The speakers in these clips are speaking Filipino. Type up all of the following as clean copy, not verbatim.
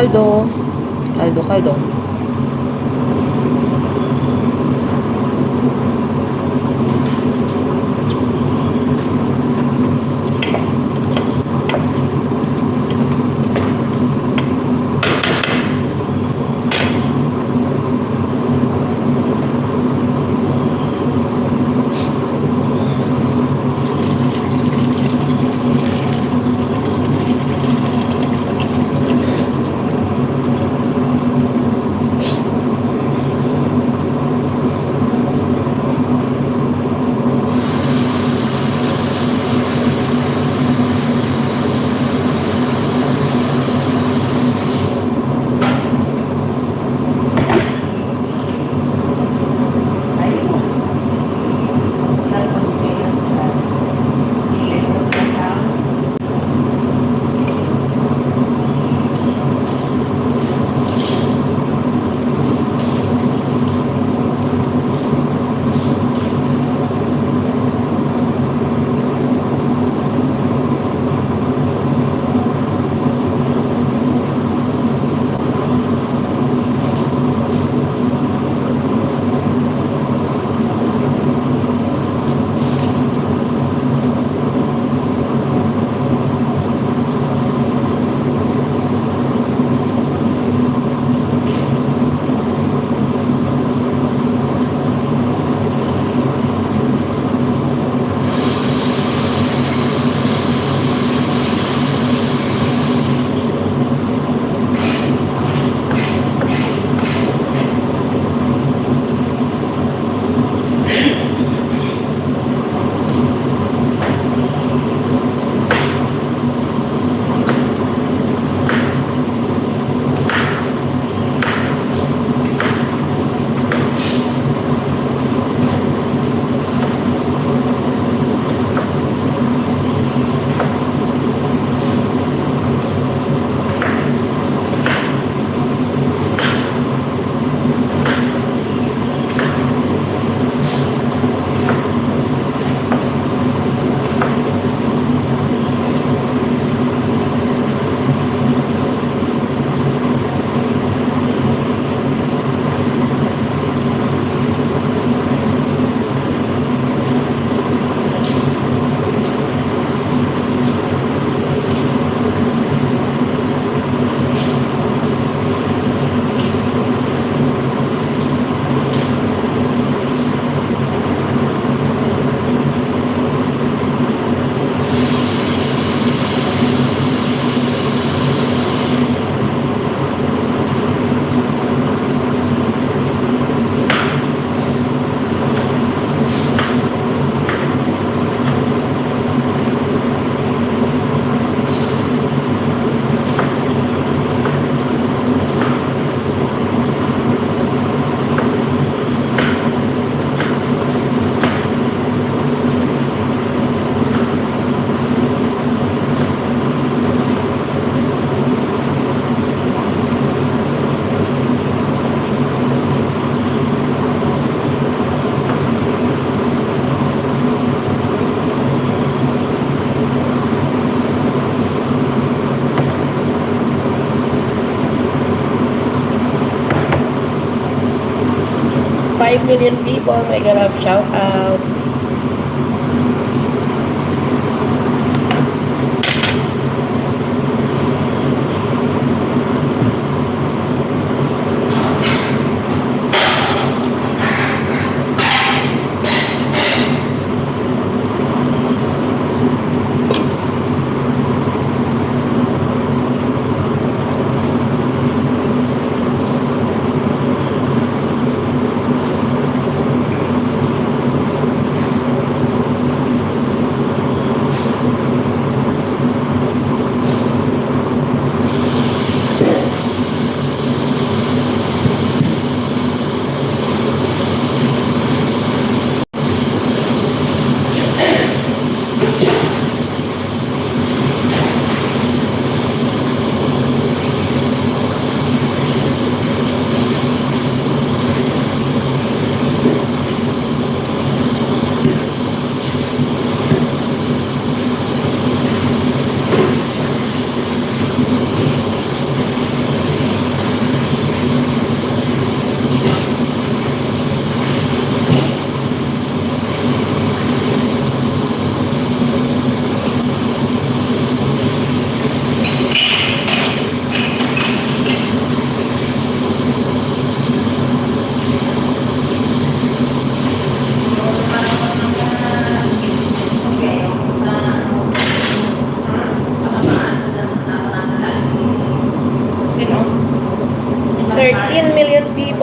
kaldo. Kaldo, kaldo. Five million people, mega love shout out.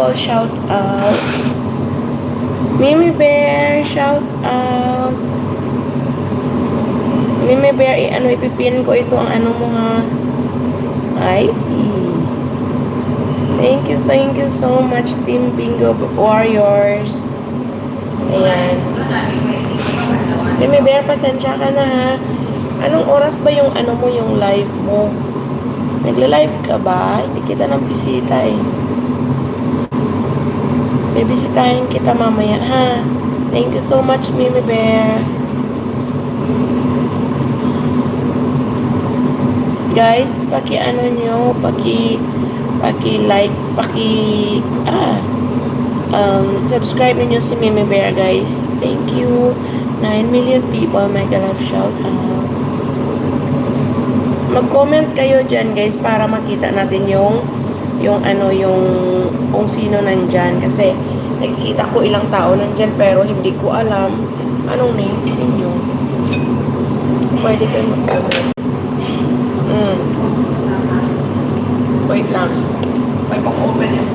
people, shout out. Mimi Bear, shout out. Mimi Bear, ipipin ko ito ang ano mo ha. Ay. Thank you so much, Team Bingo Warriors. Ayan. Mimi Bear, pasensya ka na ha. Anong oras ba yung ano mo, yung live mo? Nagla-live ka ba? Hindi kita nang bisita eh. Bibisitahin kita mamaya ha. Thank you so much, Mimi Bear. Guys, paki-ano nyo, paki-like, subscribe niyo si Mimi Bear, guys. Thank you. 9 million people, mega love shout out. Mag-comment kayo dyan, guys, para makita natin yung kung sino nandyan. Kasi, nakikita ko ilang tao nandyan, pero hindi ko alam anong names ninyo. Pwede kayo mag-comment. Wait lang. May pang-open yung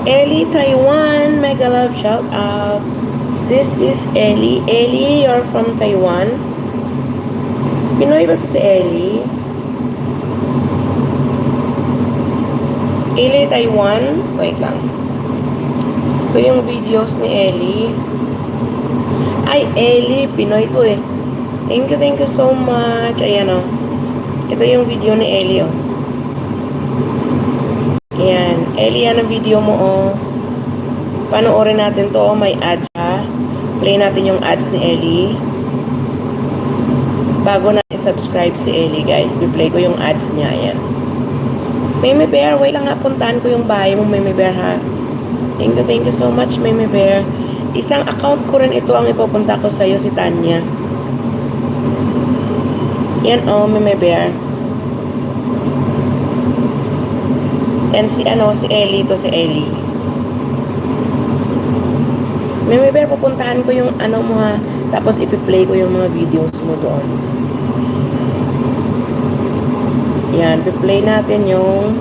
Ellie Taiwan, mega love shout out. This is Ellie. Ellie, you're from Taiwan. Pinoy ba to si Ellie? Ellie Taiwan. Wait lang. Ito yung videos ni Ellie. Ay, Ellie. Pinoy to eh. Thank you so much. Ayan o. Ito yung video ni Ellie o. Ayan. Ellie, yan ang video mo o. Panoorin natin to. May ads ha. I-play natin yung ads ni Ellie. Bago na i-subscribe si Ellie, guys. I-play ko yung ads niya. Ayan. Meme Bear, wait lang nga. Puntahan ko yung bahay mo, Meme Bear, ha? Thank you so much, Meme Bear. Isang account ko rin ito ang ipupunta ko sa'yo, si Tanya. Yan, oh, Meme Bear. And si Ellie to, si Ellie. Meme Bear, pupuntahan ko yung mo, ha. Tapos ipi-play ko yung mga videos mo doon. Yan, ipi-play natin yung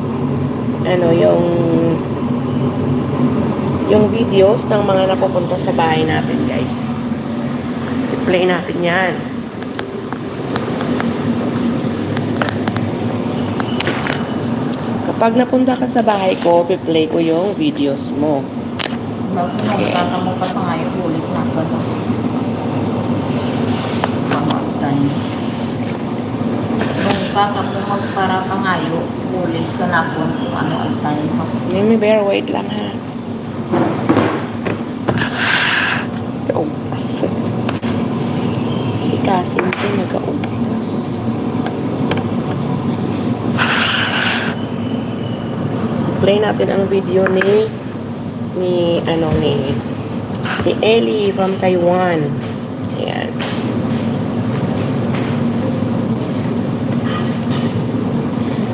yung videos ng mga napupunta sa bahay natin, guys. I-play natin yan. Kapag napunta ka sa bahay ko, i-play ko yung videos mo. Bago magkakamu pa nga yung ulit na ba ito? Pamagtan. Magkakamu magpara pa nga yung ulit ka na po kung ano ang tayo mo. Meme Bear, wait lang, ha. Si Kasim ko nag-augas. Play natin ang video ni Ellie from Taiwan. Ayan.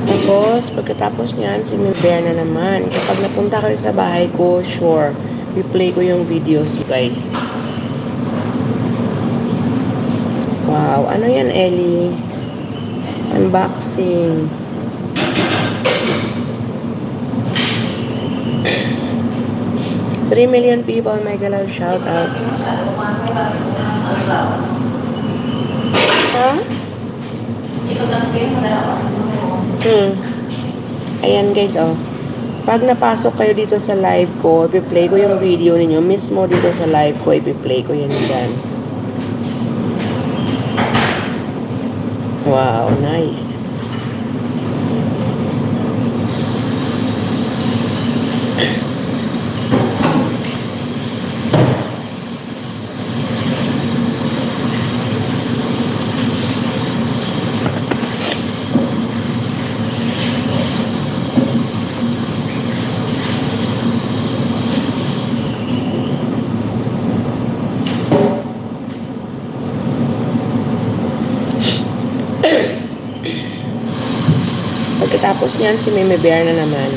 Tapos, pagkatapos niyan, si Meme Bear na naman. Kapag napunta kayo sa bahay ko, sure, i-play ko yung videos, guys. Wow, ano yan, Ellie? Unboxing. Three million people, mega love shout out. Huh? Ayan, guys, oh. Pag napasok kayo dito sa live ko, i-play ko yung video ninyo mismo dito sa live ko, i-play ko yan dyan. Wow, nice. Pagkatapos niyan, si Meme Bear na naman.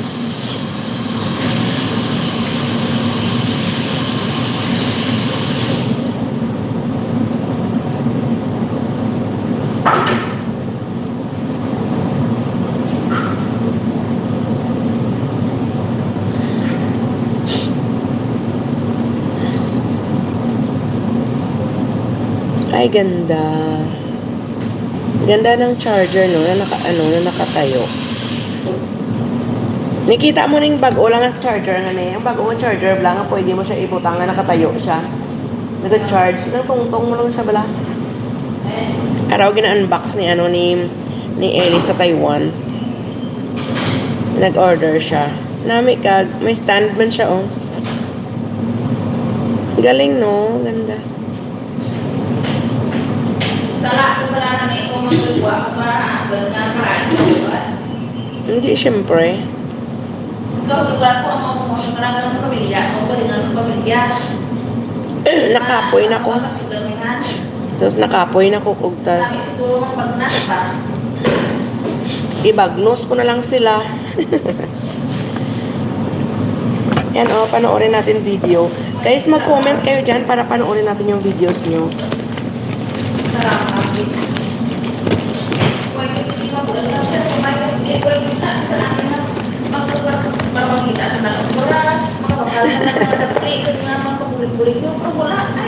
Ay, ganda. Ganda ng charger, no, na nakatayo. Nakita mo ning bago lang ang charger nga na yung bago ang charger bala nga pwede mo siya ibutang na nakatayo siya. Nag-charge, nagtungtong mo lang siya bala. Araw gina-unbox ni ni Ellie sa Taiwan. Nag-order siya. Nami kag may stand man siya, oh. Galing, no, ganda. Sala ko pala na ito magagawa para ganyan para Hindi, syempre. ikaw lugar ko ang mga maraming ng pamilya o ng pamilya. Nakapoy na ko. Sus, nakapoy na ko kugtas. Ibagnos ko na lang sila. Yan, oh, panoorin natin video. Guys, mag-comment kayo dyan para panoorin natin yung videos nyo.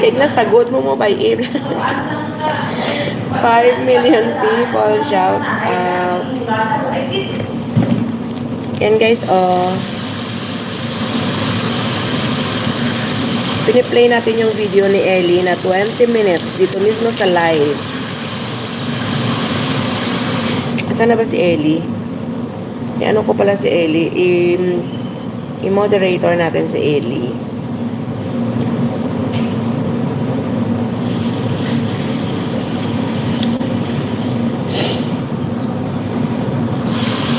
Kaya nasagot mo by April. 5 million people shout out. Yan, guys, oh. Piniplay natin yung video ni Ellie na 20 minutes dito mismo sa live. Saan na ba si Ellie? Ano ko pala si Ellie? I-moderator natin si Ellie.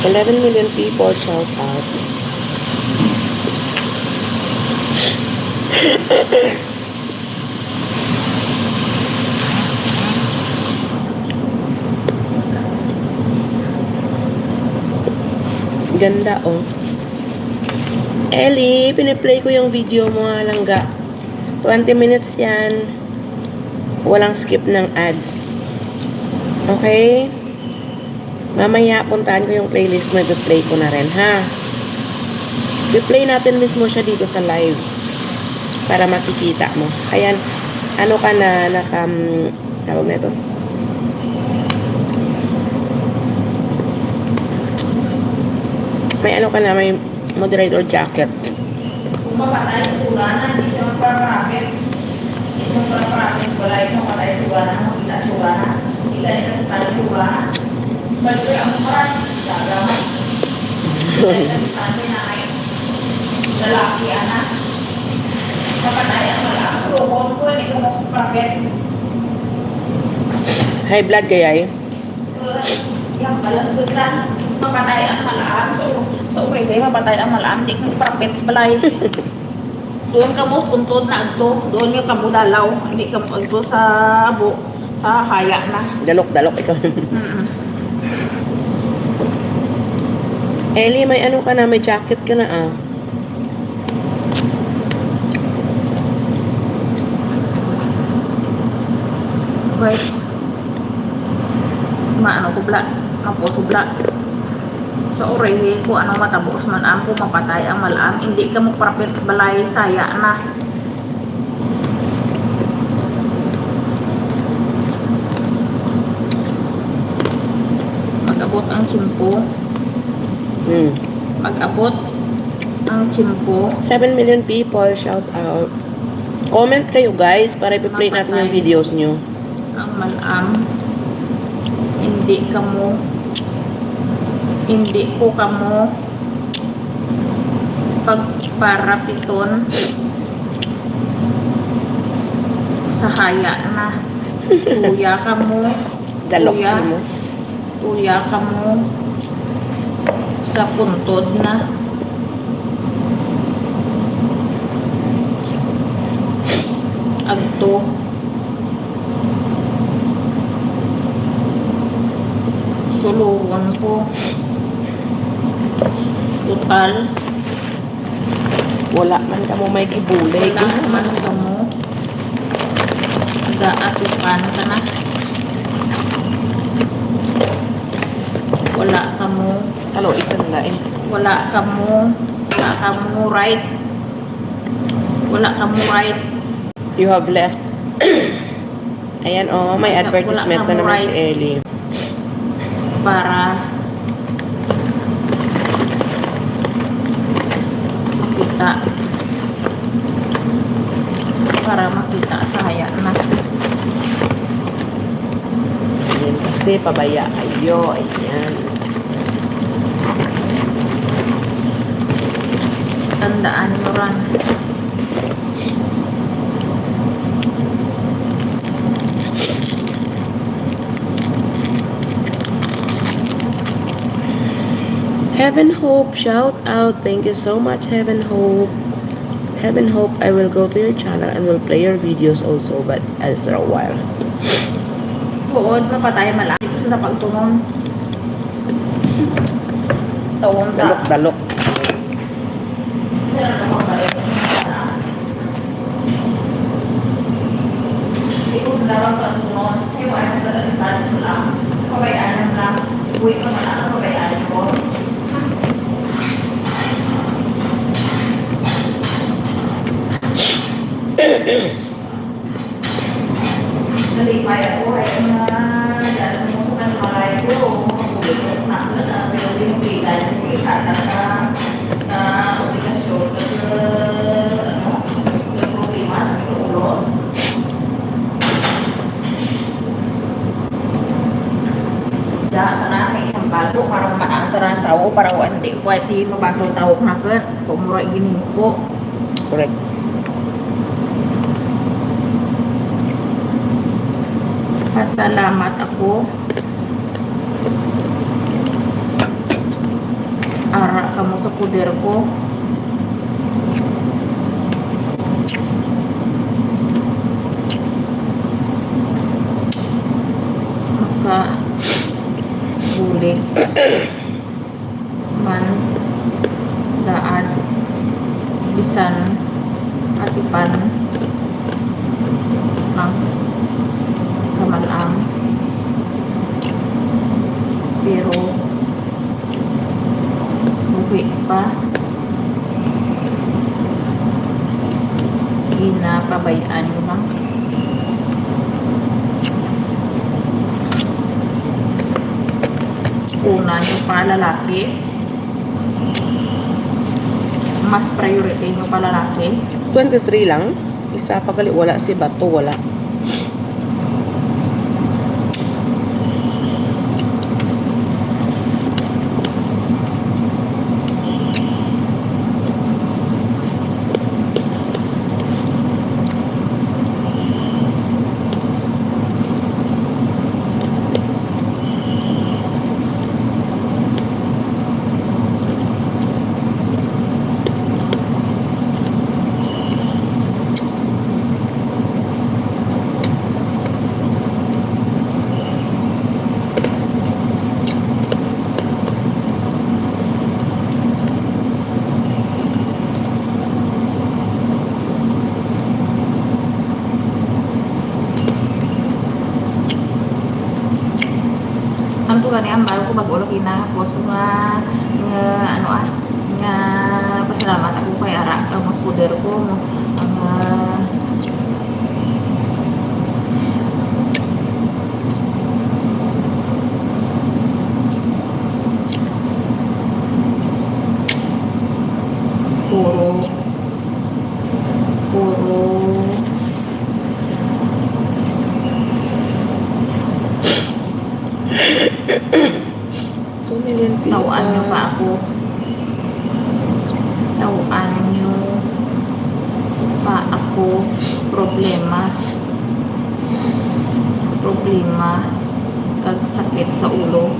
11 million people, shout out. Ganda, oh. Ellie, piniplay ko yung video mo, langga. 20 minutes yan. Walang skip ng ads. Okay? Mamaya, puntahan ko yung playlist mo. I-play ko na rin, ha? I-play natin mismo siya dito sa live. Para makikita mo. Ayan, ano ka na, tawag na ito? May ano ka na, may moderator jacket. Kung mapatay sa tulanan, hindi siya magparapit. Hindi siya magparapit. Wala yung mapatay sa tulanan. Makita sa tulanan. Kita niya sa tulanan sa tulanan. Balik ang marat. Gagamat. Kita niya sa tulanan na ay lalaki, anak. Mapatay ang malam. Rukon ko, hindi ko magparapit. High blood kaya eh? Yang balang beneran mapatay ang malam. So pwede mapatay ang malam. Di ko parapit sa balay. Doon ka mo puntod na agto. Doon yung kamo dalaw. Hindi ka mo agto sa haya na. Dalok-dalok ikaw. Ellie, may ano ka na, may jacket ka na ah. Wait. Maano ko bla. Mapo subla. Sa orehe ko ano matabos man ang ko mapatay ang malam. Hindi ka mo parapit sa balay. Saya na. Mag-abot ang simpo. Mag-abot ang simpo. 7 million people, shout out. Comment kayo guys para i-play natin yung videos nyo. Ang malam. Hindi ko kamo pagparapiton sa haya na. Tuya kamo. Dalok mo. Tuya kamo sa puntod na. Agto. Suluhon ko. Total. Wala man ka mo may gibulay. Wala man ka mo. Gaatukan ka na. Wala ka mo. Hello, isang lain. Wala ka mo right. Wala ka mo right. You have left. Ayan, oh, may Wala advertisement ka na naman right. si Ellie. Para makita sa haya na. Ayan, kasi pabaya. Ayo, ayan. Tandaan mo ran. Heaven Hope, shout out. Thank you so much, Heaven Hope. Heaven Hope, I will go to your channel and will play your videos also, but after a while. Buod, mapatay malaki sa pagtunon. Tawon ka. Dalok-dalok. Ikut dalam pagtunon. Iwan sa alisan lang. Kabayaan lang. Uwi ka man ang kabayaan ko. Nalipay ako ay dalam mo sa malay ko. Makulit ko na pero hindi mo pilay. Hindi kata na obligasyon kasi yung problema sa ulo. Tanah may isang baso para maantaran tao para hindi pwede mabasol tao na ka kumura gini ko. Correct. Pasalamat ako poder ko. Bulik man daan bisan atipan ang kamalang pero buwi pa ginapabayaan mo lang. Una nyo pa lalaki, mas priority nyo pa lalaki. 23 lang. Isa pa gali, wala si Bato, wala. Ang tuga ni Ambar ko bago lagi na post nga nga pasalamat ako kay Ara ang mas poder ko ang puro 2 million people. tawaan nyo pa ako. Tawaan nyo pa ako. Problema. Kag sakit sa ulo.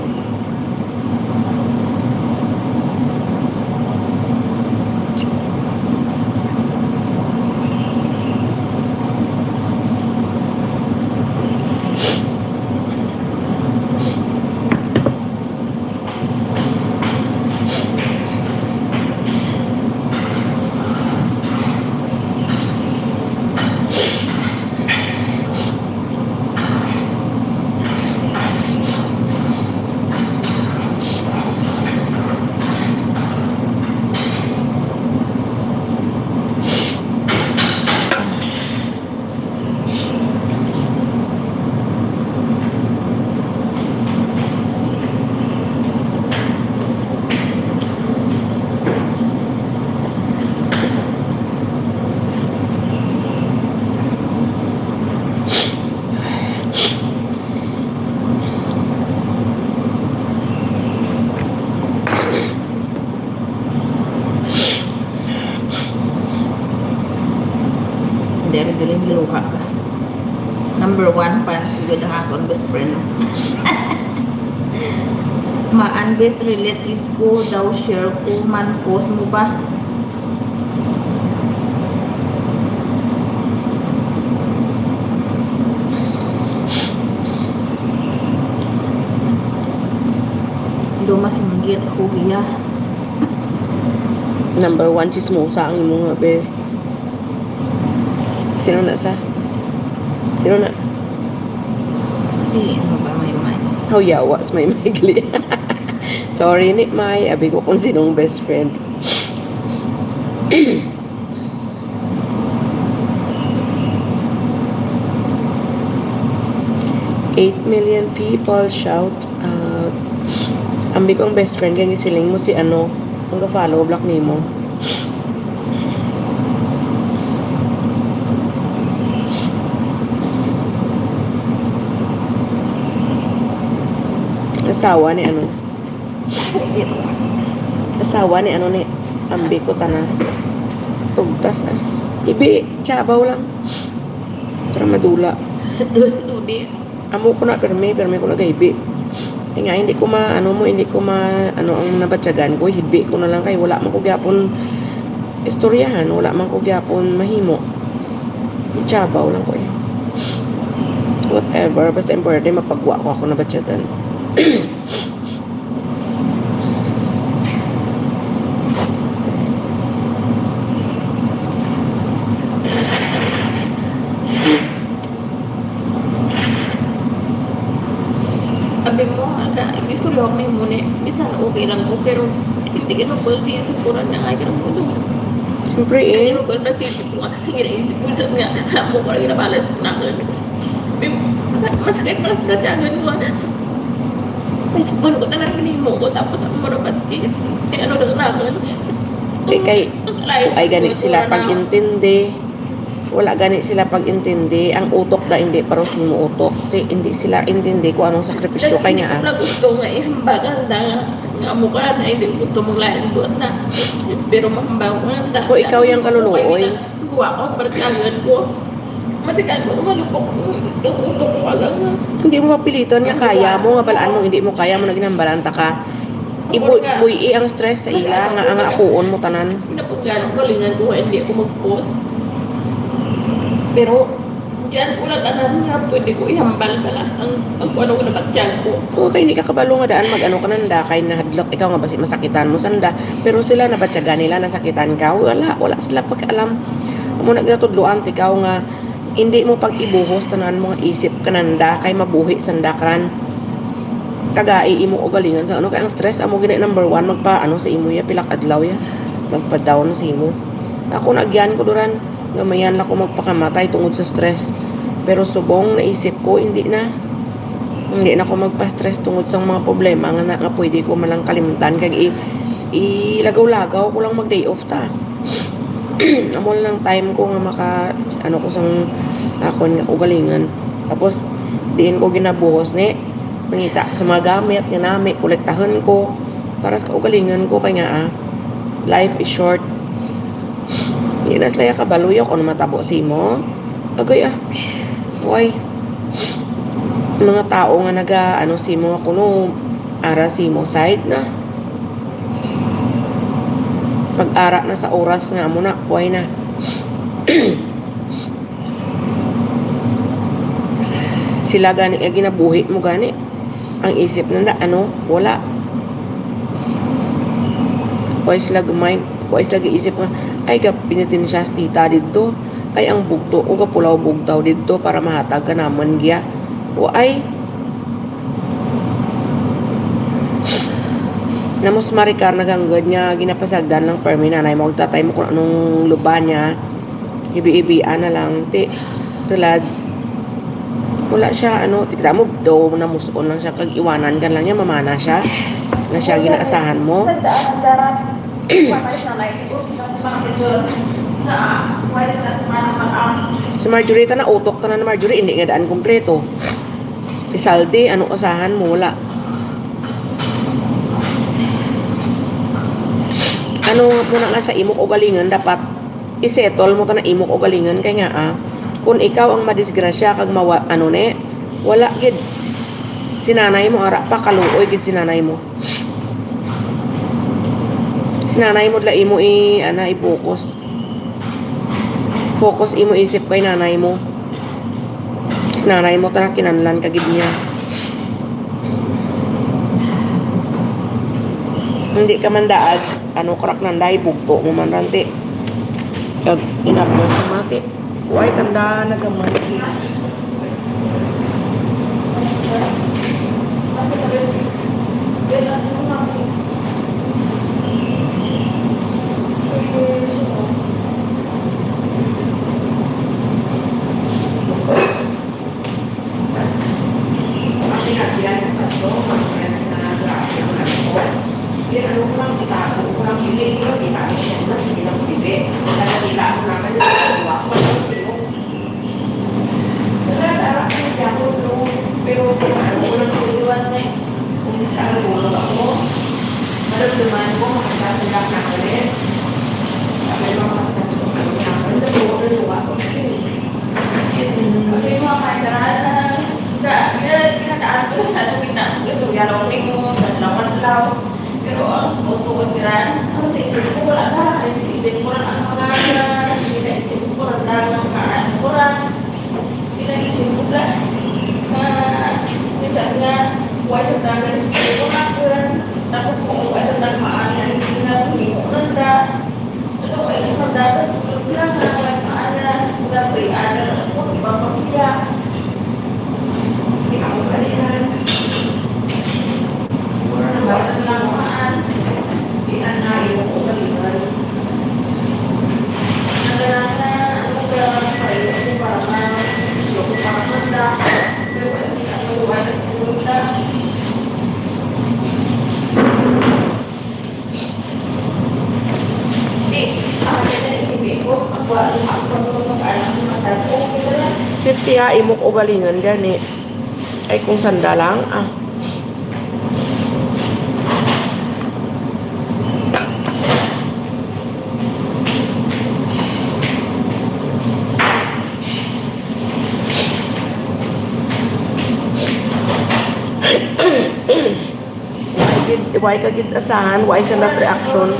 Dari galing luha ka. Number 1 fans good ang akong best friend. Maan-best related ko daw share ko man post mo ba? Do masinggit ako hiya. Number 1 chismosa ang imong nga best. Sino na sa? Sino na? Si ano ba may How yawa sa may maigli. Sorry ni May, abi ko kung sinong best friend. 8 million people shout out. Ambi kong best friend kaya gisiling mo si ano, ang ka-follow block nimo. Asawa ni ano? Asawa ni ano ni ambi ko tanan. Ugtas ah. Ibi, chabaw lang. Para madula. Studi. Amo ko na permi ko na gaibi. Nga, hindi ko ano ang nabatyagan ko, hibi ko na lang kay wala man ko gyapon istoryahan, wala man ko gyapon mahimo. Ichabaw lang ko eh. Whatever, basta importante mapagwa ko ako nabatyagan. Sabi mo, gusto lang may muna, minsan okay lang ko, pero hindi ka na pwede sa puran na kaya ng mundo. Siyempre eh. Hindi ko na naisip ko, hinaisip ko sabi nga, mo ko lang ginabalas na ako. Masakit pala sa natyagan ko. Naisipan ko talaga minimo ko, tapos ang marapat ano na ako. Ay ganit sila pag-intindi. Wala ganit sila pag-intindi. Ang utok da hindi pero sino utok. Hindi sila intindi kung anong sakripisyo kay nga. Hindi ko gusto nga ihambagan nga mukha na hindi gusto mong lain buat na. Pero mahambang ko nga. Kung ikaw yung kaluluoy. Gawa ko, partangan ko. Matikan ko, malupok yung utok ko lang. Hindi mo mapiliton nga kaya mo, nga balaan mo, hindi mo kaya mo na ginambalanta ka. Ibuy ang stress sa ila, nga ang akuon mo tanan. Pinapagyan ko, lingan ko, hindi ako mag-post. Pero, diyan ko lang tanan nga, pwede ko ihambal pala ang ano ko na batyan ko. Okay, hindi ka kabalo nga daan mag-ano ka nanda, kay nahadlok, ikaw nga basi masakitan mo sanda. Pero sila nabatyaga nila, nasakitan ka, wala sila pagkaalam. Mo nagnatudloan, ikaw nga, hindi mo pag-ibuhos tanan mo nga isip kananda kay mabuhi sandakan kagai imo ugalingan sa ano kay ang stress amo gina number 1 magpaano sa imo ya pilak adlaw ya magpa-down sa imo ako nagyan ko duran gamayan la ko magpakamatay tungod sa stress pero subong naisip ko hindi na ko magpa-stress tungod sa mga problema nga pwede ko malang kalimutan kag ilagaw-lagaw ko lang mag day off ta amo lang time ko nga maka ano ko sang akon nga ugalingan tapos diin ko ginabuhos ni mangita sa mga gamit nga nami kolektahan ko para sa ugalingan ko kay nga life is short inas laya ka baluyo ko matabo si mo agay why mga tao nga naga ano si mo kuno ara si mo side na pag-ara na sa oras nga mo na, kuhay na. Sila gani, ginabuhi mo gani. Ang isip nila, wala. Kuhay sila gumain, kuhay sila giisip nga, ay pinitin siya tita dito. Ay ang bugto, o kapulaw bugtaw dito para mahatag ka naman giya. O ay, namos marikar naganggod niya ginapasagdan lang permi nanay mo tatay mo kung anong luban niya ibi-ibian na lang tulad wala siya tigda mo daw na muson lang siya kag iwanan kan lang niya mamana siya na siya ginaasahan mo si Marjorie na utok ta na Marjorie hindi nga daan kompleto si Saldi anong asahan mo wala muna nga sa imok ugalingan dapat isettle mo ta na imok ugalingan kay nga kung ikaw ang madisgrasya kag wala gid sinanay mo ara pa kaluoy gid sinanay mo la imo focus imo isip kay nanay mo sinanay mo ta kinanlan kagid niya hindi ka man daag karak nanday bugto mo man ranti kag inabot sa mati why tanda nagaman yalaw mo, sa lawan-law. Pero ang subutuan nila, ang isip ko wala na. Ang isip ko lang ang mga isip ko lang ang mga anak ko lang. Isip ko lang. Minsan nga, huwag sa dami ko lang. Tapos kung huwag sa dami maaari hindi na hindi ko nanda. Ito ay isang dami ko lang na huwag maaari. Kung may ano ako, ibang pamilya. Hindi ako kalihan. Wala na ba ito lang maan? Hindi na yung kalihan. Nagalaman na, ano ba kayo? Parang na, yung parang nanda. Pero hindi ako huwag na sigurita. Hindi, ako na ibig ko. Ako mag-alam ng mata ko. Sit tiya imok ugalingan gani. Ay kung sanda lang ah. Why ka gid asahan, why sa not reaction?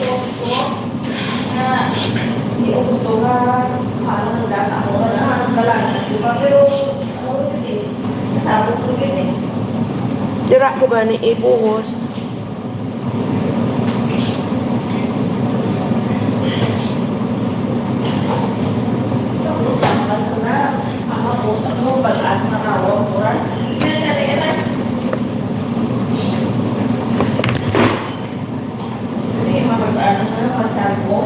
Hindi ko gusto nga parang data ko na balangan, di ba? Pero ano yun eh, nasabot ko yun eh. Dira ko gani ibuhos. Tapos tanggal ko na, ako po sa mo, balaan na rawang mo rin. Yan. Hindi, mapag-ano na, masyal ko.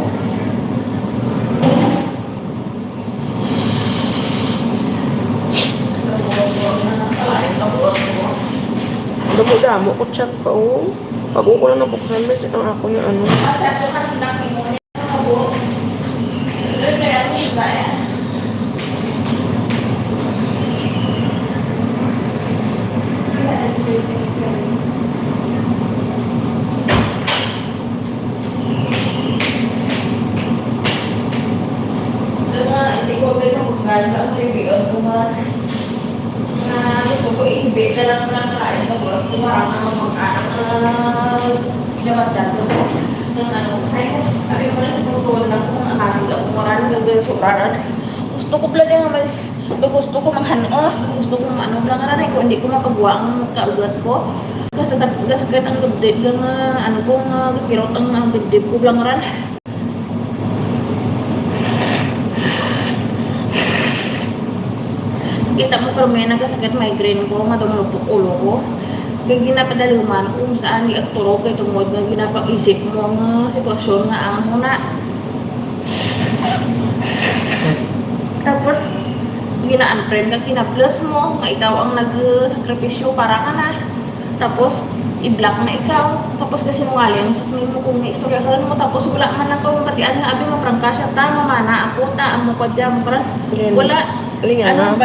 Damo-damo ko chat pa oh. Pag ko lang nabuksan mes ang ako niya ano. Hindi ko ganun kung gano'n ang kaibigan ko na gusto ko i-bake na lang ng kain ko. Kumarang naman mag-anak na dapat dito ko. Nang ano, sa'yo, sabi mo na siguro lang kung ang aking ako maraming nagdasuraran. Gusto ko pala naman, gusto ko maghanos, gusto ko ano lang aranay ko, hindi ko makagawa ang kaugat ko. Kasagad ang lubdib nga, ano ko nga, kirot ang dibdib ko lang aran. Kita mo pero may nagkasakit migraine ko, madumulupok ulo ko. Kaya ginapadaluman kung saan i-akturo kay tungod nga ginapag-isip mo ang sitwasyon nga ang muna. Tapos, gina-unfriend ka, kina-plus mo, nga ikaw ang nag-sakripisyo para ka na. Tapos, i-block na ikaw. Tapos kasi nungaling, sabihin mo kung istoryahan mo, tapos wala man lang kawang patian nga, abi maprangka siya, tama mana, ako, taan mo pa dyan, wala. Linga na.